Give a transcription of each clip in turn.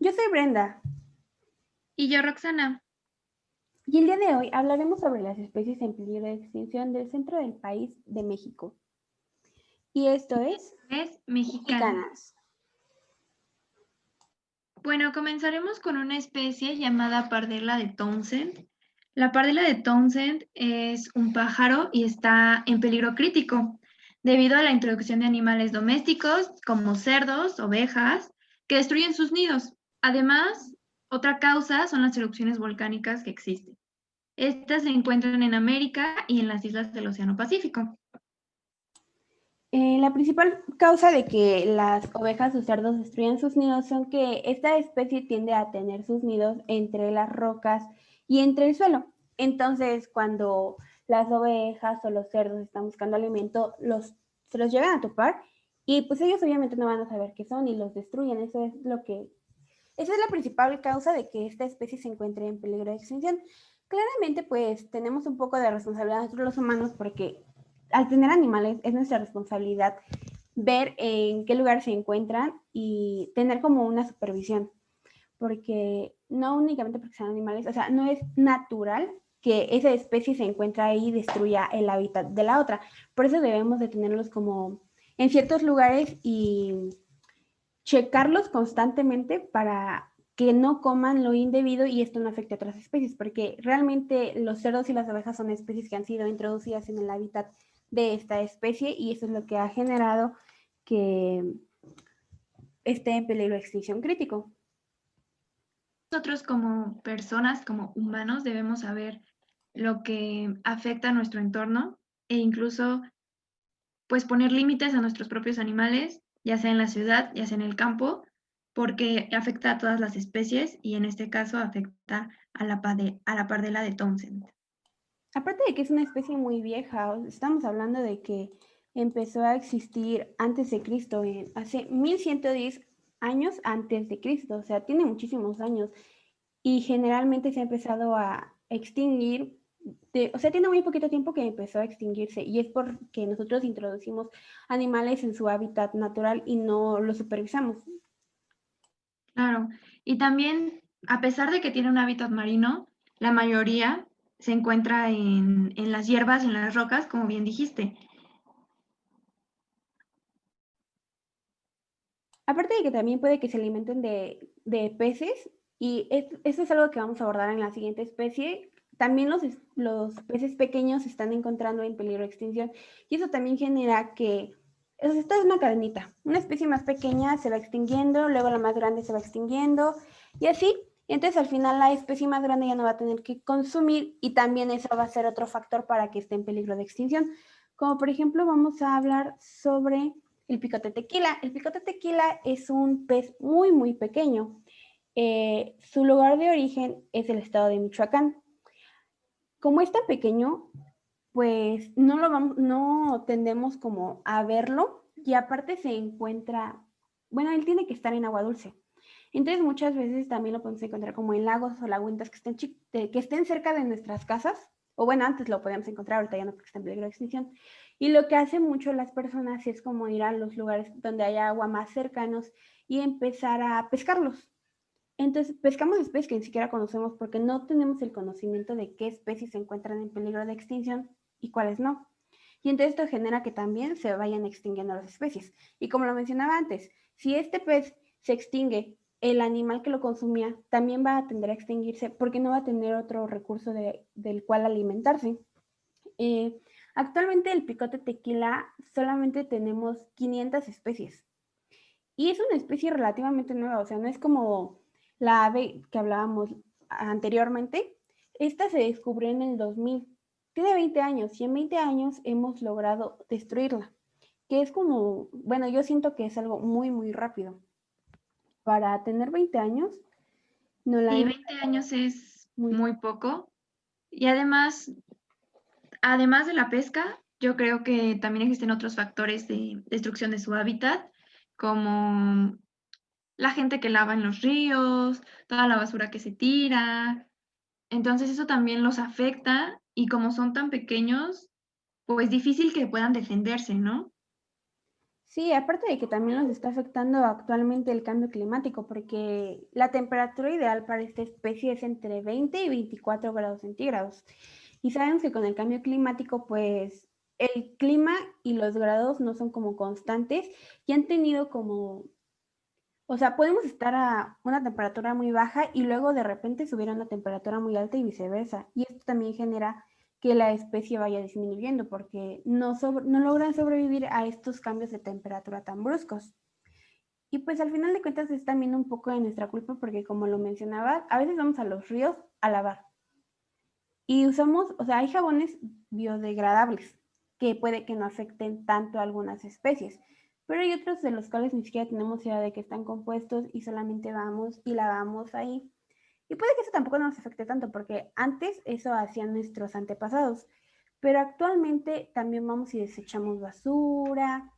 Yo soy Brenda Y yo, Roxana, y el día de hoy hablaremos sobre las especies en peligro de extinción del centro del país de México. Y esto es es mexicana. Mexicanas. Bueno, comenzaremos con una especie llamada pardela de Townsend. La pardela de Townsend es un pájaro y está en peligro crítico debido a la introducción de animales domésticos como cerdos, ovejas, que destruyen sus nidos. Además, otra causa son las erupciones volcánicas que existen. Estas se encuentran en América y en las islas del Océano Pacífico. La principal causa de que las ovejas o cerdos destruyan sus nidos son que esta especie tiende a tener sus nidos entre las rocas y entre el suelo. Entonces, cuando las ovejas o los cerdos están buscando alimento, se los llegan a topar y pues ellos obviamente no van a saber qué son y los destruyen. Esa es la principal causa de que esta especie se encuentre en peligro de extinción. Claramente, pues tenemos un poco de responsabilidad nosotros los humanos porque al tener animales es nuestra responsabilidad ver en qué lugar se encuentran y tener como una supervisión, porque no únicamente porque sean animales, o sea, no es natural que esa especie se encuentre ahí y destruya el hábitat de la otra. Por eso debemos de tenerlos como en ciertos lugares y checarlos constantemente para que no coman lo indebido y esto no afecte a otras especies, porque realmente los cerdos y las abejas son especies que han sido introducidas en el hábitat de esta especie y eso es lo que ha generado que esté en peligro de extinción crítico. Nosotros como personas, como humanos, debemos saber lo que afecta a nuestro entorno e incluso pues poner límites a nuestros propios animales, ya sea en la ciudad, ya sea en el campo, porque afecta a todas las especies y en este caso afecta a a la pardela de Townsend. Aparte de que es una especie muy vieja, estamos hablando de que empezó a existir antes de Cristo, hace 1110 años antes de Cristo, o sea, tiene muchísimos años y generalmente se ha empezado a extinguir, o sea, tiene muy poquito tiempo que empezó a extinguirse y es porque nosotros introducimos animales en su hábitat natural y no lo supervisamos. Claro, y también, a pesar de que tiene un hábitat marino, la mayoría se encuentra en las hierbas, en las rocas, como bien dijiste. Aparte de que también puede que se alimenten de peces, y eso es algo que vamos a abordar en la siguiente especie. También los peces pequeños se están encontrando en peligro de extinción, y eso también genera que esto es una cadenita. Una especie más pequeña se va extinguiendo, luego la más grande se va extinguiendo, y así. Entonces, al final, la especie más grande ya no va a tener que consumir, y también eso va a ser otro factor para que esté en peligro de extinción. Como por ejemplo, vamos a hablar sobre el picote tequila. El picote tequila es un pez muy, muy pequeño. Su lugar de origen es el estado de Michoacán. Como es tan pequeño, pues no tendemos como a verlo y aparte se encuentra, bueno, él tiene que estar en agua dulce. Entonces muchas veces también lo podemos encontrar como en lagos o lagunitas que estén cerca de nuestras casas, o bueno, antes lo podíamos encontrar, ahorita ya no porque está en peligro de extinción. Y lo que hacen mucho las personas es como ir a los lugares donde haya agua más cercanos y empezar a pescarlos. Entonces, pescamos especies que ni siquiera conocemos porque no tenemos el conocimiento de qué especies se encuentran en peligro de extinción y cuáles no. Y entonces esto genera que también se vayan extinguiendo las especies. Y como lo mencionaba antes, si este pez se extingue, el animal que lo consumía también va a tender a extinguirse porque no va a tener otro recurso del cual alimentarse. Eh, Actualmente el picote tequila solamente tenemos 500 especies y es una especie relativamente nueva, o sea, no es como la ave que hablábamos anteriormente. Esta se descubrió en el 2000. Tiene 20 años y en 20 años hemos logrado destruirla, que es como, bueno, yo siento que es algo muy, muy rápido. Para tener 20 años, no la Sí, hemos 20 años es muy... muy poco. Y además de la pesca, yo creo que también existen otros factores de destrucción de su hábitat, como la gente que lava en los ríos, toda la basura que se tira. Entonces eso también los afecta y como son tan pequeños, pues difícil que puedan defenderse, ¿no? Sí, aparte de que también nos está afectando actualmente el cambio climático, porque la temperatura ideal para esta especie es entre 20 y 24 grados centígrados. Y sabemos que con el cambio climático, pues el clima y los grados no son como constantes y han tenido como, o sea, podemos estar a una temperatura muy baja y luego de repente subir a una temperatura muy alta y viceversa. Y esto también genera que la especie vaya disminuyendo porque no logran sobrevivir a estos cambios de temperatura tan bruscos. Y pues al final de cuentas es también un poco de nuestra culpa porque como lo mencionaba, a veces vamos a los ríos a lavar y usamos, o sea, hay jabones biodegradables que puede que no afecten tanto a algunas especies, pero hay otros de los cuales ni siquiera tenemos idea de que están compuestos y solamente vamos y lavamos ahí. Y puede que eso tampoco nos afecte tanto, porque antes eso hacían nuestros antepasados, pero actualmente también vamos y desechamos basura,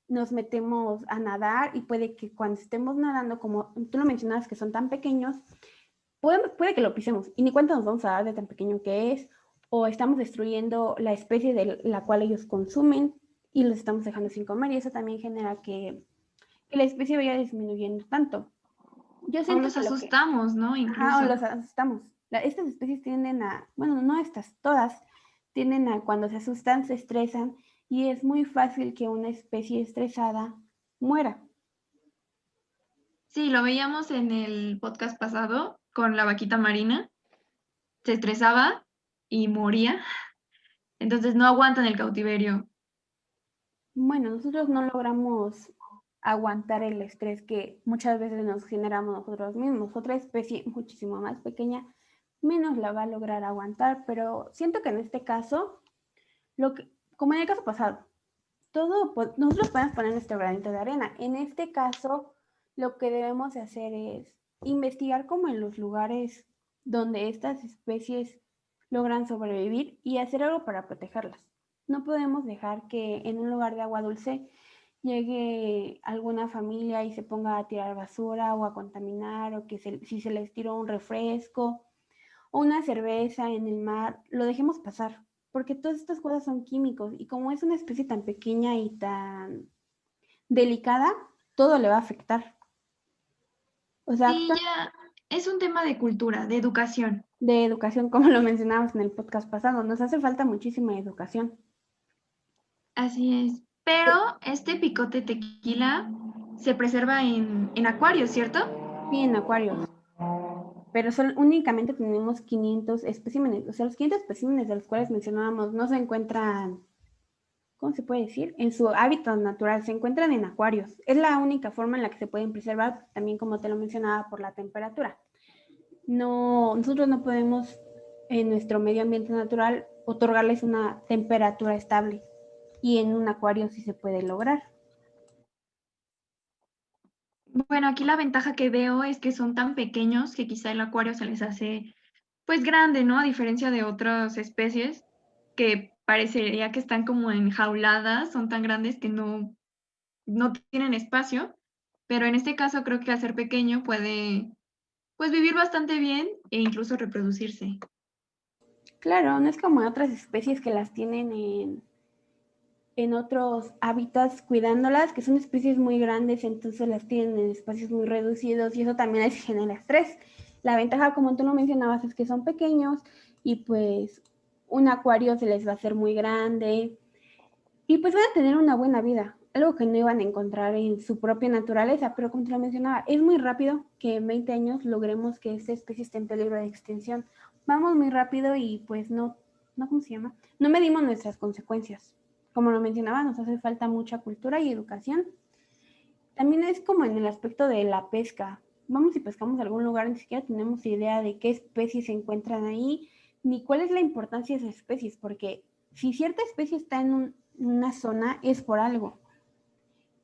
nos metemos a nadar y puede que cuando estemos nadando, como tú lo mencionabas, que son tan pequeños, puede que lo pisemos y ni cuenta nos vamos a dar de tan pequeño que es, o estamos destruyendo la especie de la cual ellos consumen y los estamos dejando sin comer y eso también genera que la especie vaya disminuyendo tanto. Yo O siento los que lo que, asustamos, ¿no? ajá, o Incluso. los asustamos. Estas especies tienden a, bueno, no estas, todas, tienden a cuando se asustan, se estresan y es muy fácil que una especie estresada muera. Sí, lo veíamos en el podcast pasado con la vaquita marina. Se estresaba y moría. Entonces no aguantan el cautiverio. Bueno, nosotros no logramos aguantar el estrés que muchas veces nos generamos nosotros mismos. Otra especie muchísimo más pequeña menos la va a lograr aguantar, pero siento que en este caso, como en el caso pasado, nosotros podemos poner nuestro granito de arena. En este caso, lo que debemos hacer es investigar como en los lugares donde estas especies logran sobrevivir y hacer algo para protegerlas. No podemos dejar que en un lugar de agua dulce llegue alguna familia y se ponga a tirar basura o a contaminar o que si se les tiró un refresco o una cerveza en el mar, lo dejemos pasar, porque todas estas cosas son químicos y como es una especie tan pequeña y tan delicada, todo le va a afectar. O sea, Sí, ya es un tema de cultura, de educación. de educación, como lo mencionábamos en el podcast pasado, nos hace falta muchísima educación. Así es. Pero este picote tequila se preserva en acuarios, ¿cierto? Sí, en acuarios, pero únicamente tenemos 500 especímenes, o sea, los 500 especímenes de los cuales mencionábamos no se encuentran, ¿cómo se puede decir? En su hábitat natural, se encuentran en acuarios. Es la única forma en la que se pueden preservar, también como te lo mencionaba, por la temperatura. No, nosotros no podemos en nuestro medio ambiente natural otorgarles una temperatura estable y en un acuario sí se puede lograr. Bueno, aquí la ventaja que veo es que son tan pequeños que quizá el acuario se les hace pues grande, ¿no? A diferencia de otras especies que parecería que están como enjauladas, son tan grandes que no tienen espacio, pero en este caso creo que al ser pequeño puede pues vivir bastante bien e incluso reproducirse. Claro, no es como otras especies que las tienen en otros hábitats cuidándolas, que son especies muy grandes, entonces las tienen en espacios muy reducidos y eso también les genera estrés. La ventaja, como tú lo mencionabas, es que son pequeños y pues un acuario se les va a hacer muy grande y pues van a tener una buena vida, algo que no iban a encontrar en su propia naturaleza, pero como te lo mencionaba, es muy rápido que en 20 años logremos que esta especie esté en peligro de extinción. Vamos muy rápido y pues no, ¿cómo se llama? No medimos nuestras consecuencias. Como lo mencionaba, nos hace falta mucha cultura y educación. También es como en el aspecto de la pesca. Vamos y pescamos a algún lugar, ni siquiera tenemos idea de qué especies se encuentran ahí, ni cuál es la importancia de esas especies, porque si cierta especie está en una zona es por algo.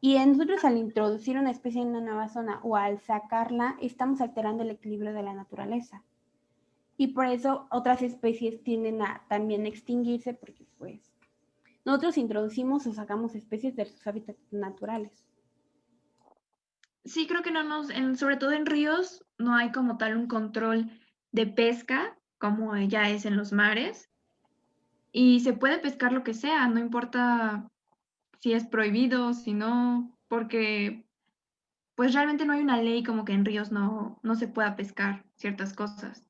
Y nosotros al introducir una especie en una nueva zona o al sacarla, estamos alterando el equilibrio de la naturaleza. Y por eso otras especies tienden a también extinguirse porque pues nosotros introducimos o sacamos especies de sus hábitats naturales. Sí, creo que sobre todo en ríos, no hay como tal un control de pesca como ya es en los mares y se puede pescar lo que sea, no importa si es prohibido, si no, porque pues realmente no hay una ley como que en ríos no se pueda pescar ciertas cosas.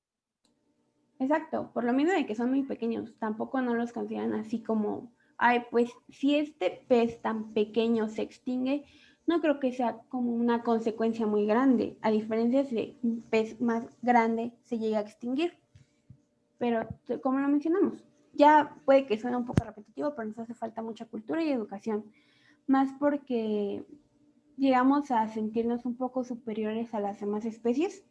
Exacto, por lo mismo de que son muy pequeños, tampoco no los consideran así como, ay, pues si este pez tan pequeño se extingue, no creo que sea como una consecuencia muy grande, a diferencia de un pez más grande se llega a extinguir. Pero como lo mencionamos, ya puede que suene un poco repetitivo, pero nos hace falta mucha cultura y educación, más porque llegamos a sentirnos un poco superiores a las demás especies.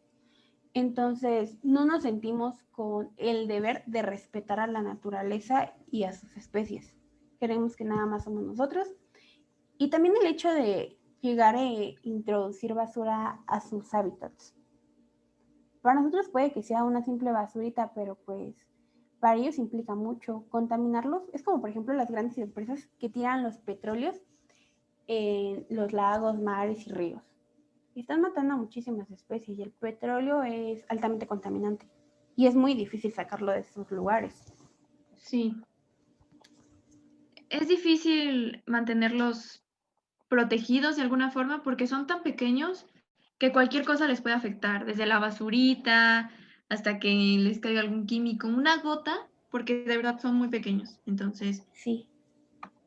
Entonces, no nos sentimos con el deber de respetar a la naturaleza y a sus especies. Creemos que nada más somos nosotros. Y también el hecho de llegar a introducir basura a sus hábitats. Para nosotros puede que sea una simple basurita, pero pues para ellos implica mucho. Contaminarlos es como, por ejemplo, las grandes empresas que tiran los petróleos en los lagos, mares y ríos. Están matando a muchísimas especies y el petróleo es altamente contaminante y es muy difícil sacarlo de esos lugares. Sí, es difícil mantenerlos protegidos de alguna forma porque son tan pequeños que cualquier cosa les puede afectar, desde la basurita hasta que les caiga algún químico, una gota, porque de verdad son muy pequeños. Entonces, Sí.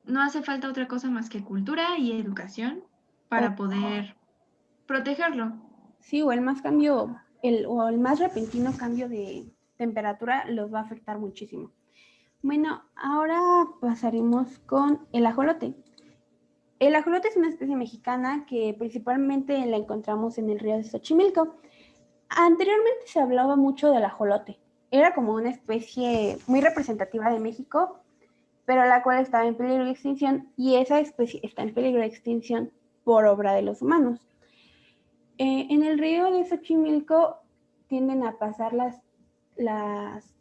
no hace falta otra cosa más que cultura y educación O, para poder protegerlo. sí, o el más cambio, o el más repentino cambio de temperatura los va a afectar muchísimo. Bueno, ahora pasaremos con el ajolote. El ajolote es una especie mexicana que principalmente la encontramos en el río de Xochimilco. Anteriormente se hablaba mucho del ajolote. Era como una especie muy representativa de México, pero la cual estaba en peligro de extinción y esa especie está en peligro de extinción por obra de los humanos. En el río de Xochimilco tienden a pasar las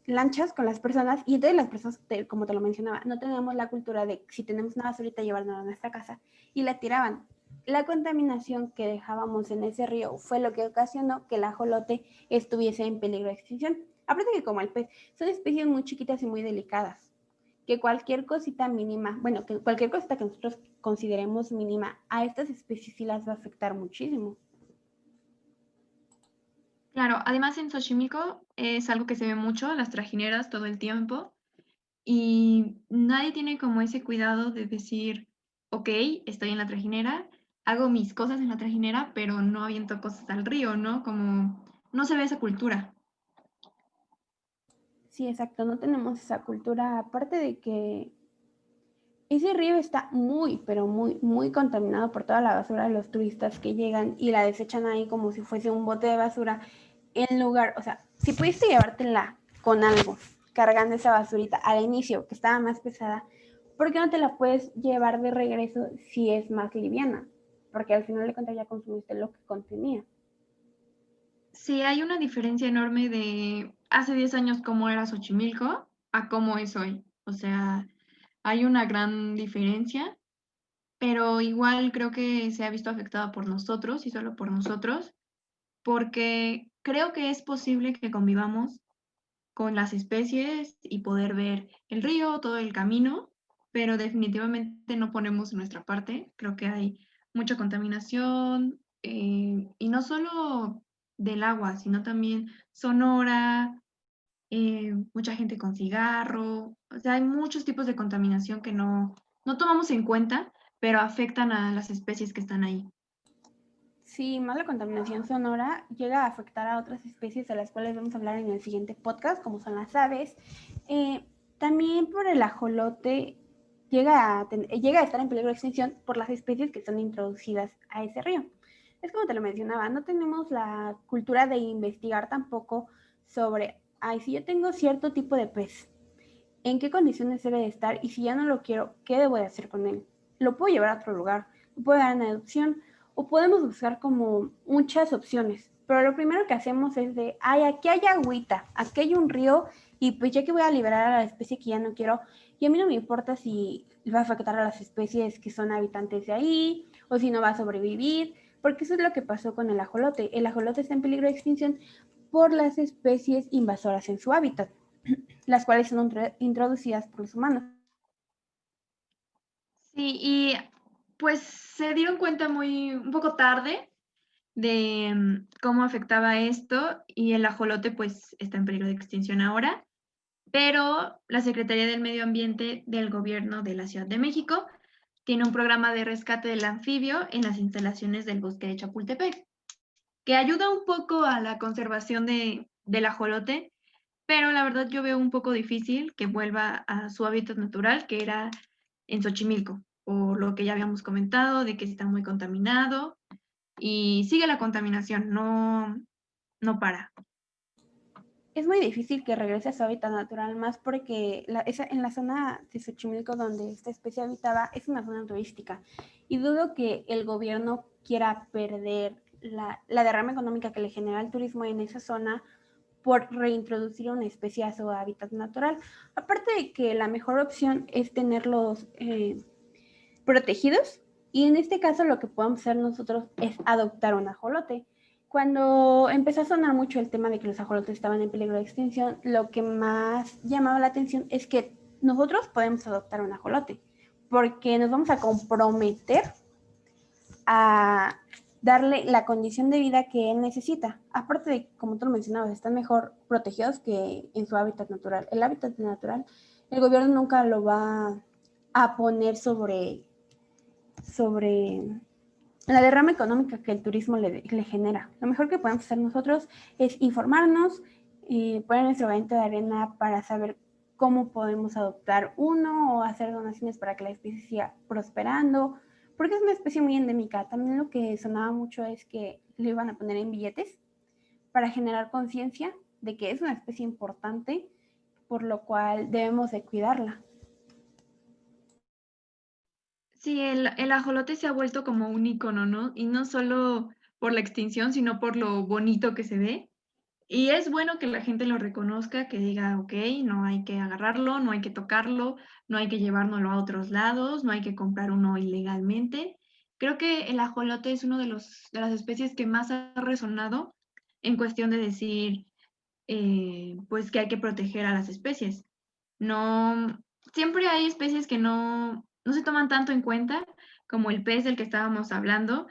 lanchas con las personas y entonces las personas, como te lo mencionaba, no teníamos la cultura de si tenemos una basurita llevarla a nuestra casa y la tiraban. La contaminación que dejábamos en ese río fue lo que ocasionó que el ajolote estuviese en peligro de extinción. Aparte que como el pez, son especies muy chiquitas y muy delicadas, que cualquier cosita mínima, bueno, que cualquier cosita que nosotros consideremos mínima, a estas especies sí las va a afectar muchísimo. Claro, además en Xochimilco es algo que se ve mucho, las trajineras todo el tiempo, y nadie tiene como ese cuidado de decir, ok, estoy en la trajinera, hago mis cosas en la trajinera, pero no aviento cosas al río, ¿no? Como no se ve esa cultura. Sí, exacto, no tenemos esa cultura, aparte de que ese río está muy, pero muy, muy contaminado por toda la basura de los turistas que llegan y la desechan ahí como si fuese un bote de basura en lugar, o sea, si pudiste llevártela con algo, cargando esa basurita al inicio, que estaba más pesada, ¿por qué no te la puedes llevar de regreso si es más liviana? Porque al final de cuentas ya consumiste lo que contenía. Sí, hay una diferencia enorme de hace 10 años cómo era Xochimilco a cómo es hoy. O sea, hay una gran diferencia, pero igual creo que se ha visto afectada por nosotros y solo por nosotros, porque creo que es posible que convivamos con las especies y poder ver el río, todo el camino, pero definitivamente no ponemos nuestra parte. Creo que hay mucha contaminación y no solo del agua, sino también sonora, mucha gente con cigarro, o sea, hay muchos tipos de contaminación que no tomamos en cuenta, pero afectan a las especies que están ahí. Sí, más la contaminación sonora llega a afectar a otras especies de las cuales vamos a hablar en el siguiente podcast, como son las aves. Eh, También por el ajolote llega a estar en peligro de extinción por las especies que son introducidas a ese río. Es como te lo mencionaba, no tenemos la cultura de investigar tampoco sobre, ay, si yo tengo cierto tipo de pez, en qué condiciones debe de estar y si ya no lo quiero, ¿qué debo de hacer con él? ¿Lo puedo llevar a otro lugar? ¿Lo puedo dar en adopción? O podemos buscar como muchas opciones. Pero lo primero que hacemos es de, ay, aquí hay agüita, aquí hay un río y pues ya que voy a liberar a la especie que ya no quiero, y a mí no me importa si va a afectar a las especies que son habitantes de ahí o si no va a sobrevivir, porque eso es lo que pasó con el ajolote. El ajolote está en peligro de extinción por las especies invasoras en su hábitat, las cuales son introducidas por los humanos. Sí, y pues se dieron cuenta un poco tarde de cómo afectaba esto y el ajolote pues está en peligro de extinción ahora, pero la Secretaría del Medio Ambiente del Gobierno de la Ciudad de México tiene un programa de rescate del anfibio en las instalaciones del bosque de Chapultepec, que ayuda un poco a la conservación del ajolote, pero la verdad yo veo un poco difícil que vuelva a su hábitat natural, que era en Xochimilco, por lo que ya habíamos comentado, de que está muy contaminado y sigue la contaminación, no para. Es muy difícil que regrese a su hábitat natural, más porque en la zona de Xochimilco donde esta especie habitaba es una zona turística y dudo que el gobierno quiera perder la derrama económica que le genera el turismo en esa zona por reintroducir una especie a su hábitat natural. Aparte de que la mejor opción es tenerlos protegidos y en este caso lo que podemos hacer nosotros es adoptar un ajolote. Cuando empezó a sonar mucho el tema de que los ajolotes estaban en peligro de extinción, lo que más llamaba la atención es que nosotros podemos adoptar un ajolote, porque nos vamos a comprometer a darle la condición de vida que él necesita. Aparte de, como tú lo mencionabas, están mejor protegidos que en su hábitat natural. El hábitat natural, el gobierno nunca lo va a poner sobre la derrama económica que el turismo le genera. Lo mejor que podemos hacer nosotros es informarnos, poner nuestro granito de arena para saber cómo podemos adoptar uno o hacer donaciones para que la especie siga prosperando, porque es una especie muy endémica. También lo que sonaba mucho es que lo iban a poner en billetes para generar conciencia de que es una especie importante, por lo cual debemos de cuidarla. Sí, el ajolote se ha vuelto como un icono, ¿no? Y no solo por la extinción, sino por lo bonito que se ve. Y es bueno que la gente lo reconozca, que diga, ok, no hay que agarrarlo, no hay que tocarlo, no hay que llevárnoslo a otros lados, no hay que comprar uno ilegalmente. Creo que el ajolote es uno de las especies que más ha resonado en cuestión de decir, pues que hay que proteger a las especies. No, siempre hay especies que no se toman tanto en cuenta, como el pez del que estábamos hablando.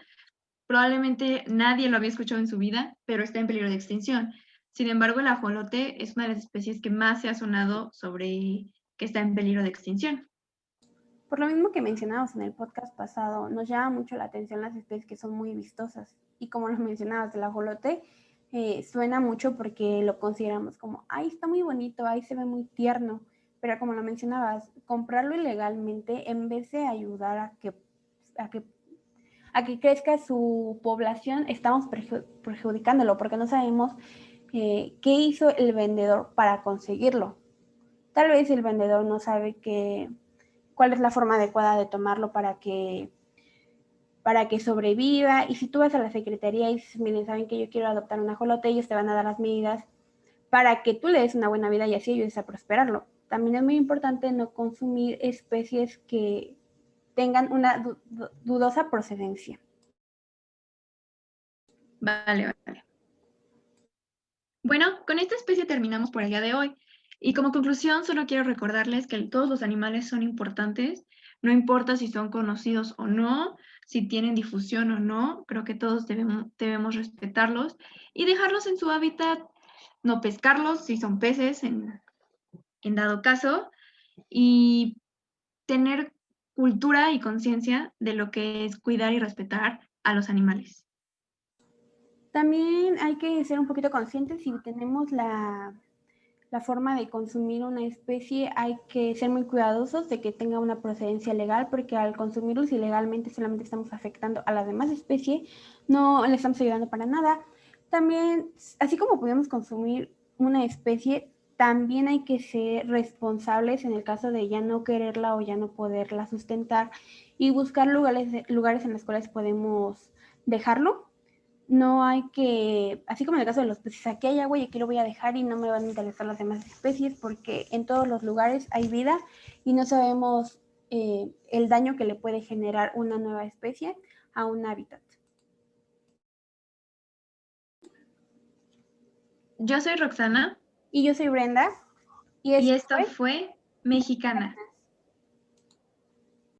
Probablemente nadie lo había escuchado en su vida, pero está en peligro de extinción. Sin embargo, el ajolote es una de las especies que más se ha sonado sobre que está en peligro de extinción. Por lo mismo que mencionábamos en el podcast pasado, nos llama mucho la atención las especies que son muy vistosas. Y como lo mencionabas, el ajolote suena mucho porque lo consideramos como, ay, está muy bonito, ay, se ve muy tierno. Pero como lo mencionabas, comprarlo ilegalmente, en vez de ayudar a que, a que crezca su población, estamos perjudicándolo porque no sabemos qué hizo el vendedor para conseguirlo. Tal vez el vendedor no sabe cuál es la forma adecuada de tomarlo para que sobreviva. Y si tú vas a la secretaría y dices, miren, saben que yo quiero adoptar un ajolote, ellos te van a dar las medidas para que tú le des una buena vida y así ayudes a prosperarlo. También es muy importante no consumir especies que tengan una dudosa procedencia. Vale, vale. Bueno, con esta especie terminamos por el día de hoy. Y como conclusión, solo quiero recordarles que todos los animales son importantes, no importa si son conocidos o no, si tienen difusión o no, creo que todos debemos respetarlos y dejarlos en su hábitat, no pescarlos si son peces en dado caso, y tener cultura y conciencia de lo que es cuidar y respetar a los animales. También hay que ser un poquito conscientes si tenemos la forma de consumir una especie, hay que ser muy cuidadosos de que tenga una procedencia legal, porque al consumirlos ilegalmente solamente estamos afectando a la demás especie, no le estamos ayudando para nada. También, así como podemos consumir una especie, también hay que ser responsables en el caso de ya no quererla o ya no poderla sustentar y buscar lugares en los cuales podemos dejarlo. No hay que, así como en el caso de los peces, aquí hay agua y aquí lo voy a dejar y no me van a interesar las demás especies porque en todos los lugares hay vida y no sabemos el daño que le puede generar una nueva especie a un hábitat. Yo soy Roxana Y yo soy Brenda y y esto esto fue fue Mexicana.